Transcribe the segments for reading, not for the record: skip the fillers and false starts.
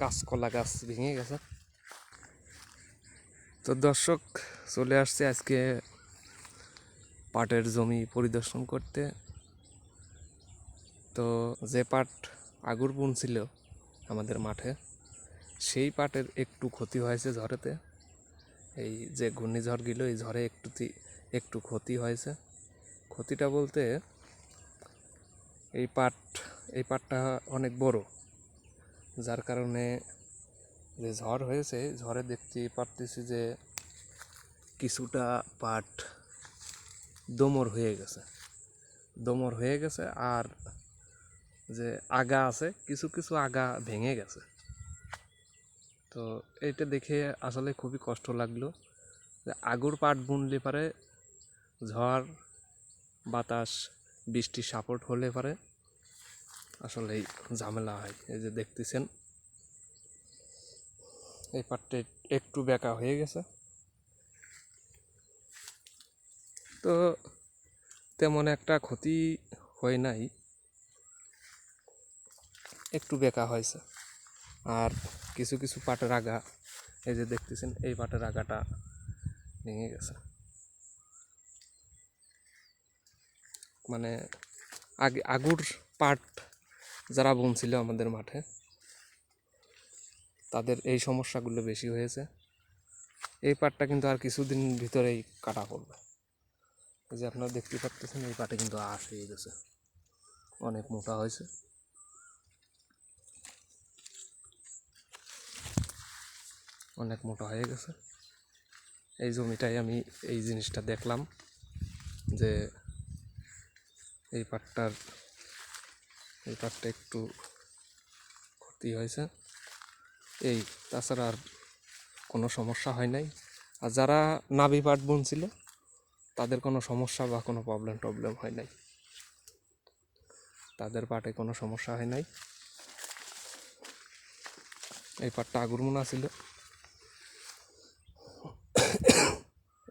কাঁচকলা গাছ ভেঙে গেছে। তো দর্শক, চলে আসছে আজকে পাটের জমি পরিদর্শন করতে। তো যে পাট আগুর বুনছিল আমাদের মাঠে, সেই পাটের একটু ক্ষতি হয়েছে ঝড়েতে। এই যে ঘূর্ণিঝড় গেল, এই ঝড়ে একটু ক্ষতি হয়েছে। ক্ষতিটা বলতে এই পাটটা অনেক বড়, যার কারণে যে ঝড় হয়েছে, ঝড়ে দেখতে পারতেছি যে কিছুটা পাট দমর হয়ে গেছে আর যে আগা আছে, কিছু কিছু আগা ভেঙে গেছে। তো এইটা দেখে আসলে খুবই কষ্ট লাগলো যে আগুর পাট বুনলে পারে ঝড় বাতাস বৃষ্টি সাপোর্ট হলে পারে আসলেই ঝামেলা হয়। এই যে দেখতেছেন এই পাটটা একটু বেঁকা হয়ে গেছে। তো তেমন একটা ক্ষতি হয় নাই, একটু বেঁকা হয়েছে। আর কিছু কিছু পাটের আগা, এই যে দেখতেছেন এই পাটের আগাটা ভেঙে গেছে। মানে আগুর পাট যারা বুনছিল আমাদের মাঠে, তাদের এই সমস্যাগুলো বেশি হয়েছে। এই পাটটা কিন্তু আর কিছুদিন ভিতরেই কাটা পড়বে। এই যে আপনারা দেখতে পাচ্ছেন এই পাটে কিন্তু আঁশ হয়ে গেছে, অনেক মোটা হয়েছে। অনেক মোটা হয়ে গেছে। এই জমিটাই আমি এই জিনিসটা দেখলাম যে এই পাটটা একটু ক্ষতি হয়েছে। এই তাছাড়া আর কোনো সমস্যা হয় নাই। আর যারা নাবি পাট বুনছিল তাদের কোনো সমস্যা বা কোনো প্রবলেম হয় নাই, তাদের পাটে কোনো সমস্যা হয় নাই। এই পাটটা আগুর মোনা ছিল,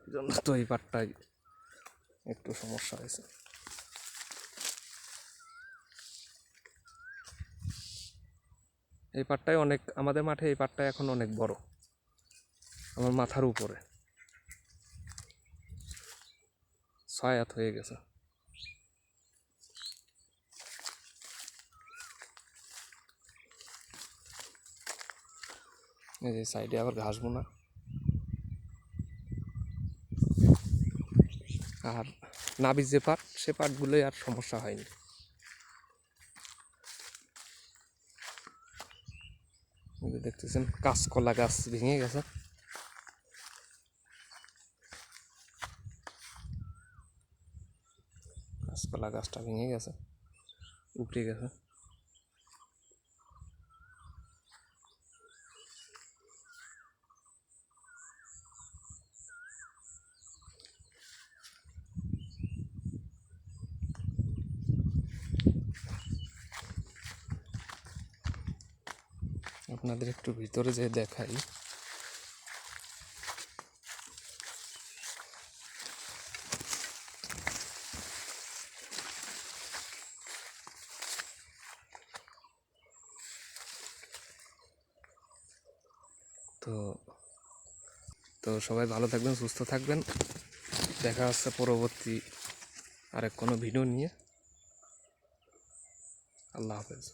এই জন্য তো এই পাটটাই একটু সমস্যা হয়েছে। এই পাটটাই অনেক, আমাদের মাঠে এই পাটটা এখন অনেক বড়, আমার মাথার উপরে 6 হাত হয়ে গেছে। এই যে সাইডে আবার ঘাস বোনা। আর নাবি যে পাট, সে পাটগুলোই আর সমস্যা হয়নি। দেখতেছেন কাঁচকলা গাছ ভেঙে গেছে। কাঁচকলা গাছটা ভেঙে গেছে, উপড়ে গেছে। আপনাদের একটু ভিতরে যে দেখাই, তো সবাই ভালো থাকবেন, সুস্থ থাকবেন। দেখা হচ্ছে পরবর্তী আরেক কোনো ভিডিও নিয়ে। আল্লাহ হাফেজ।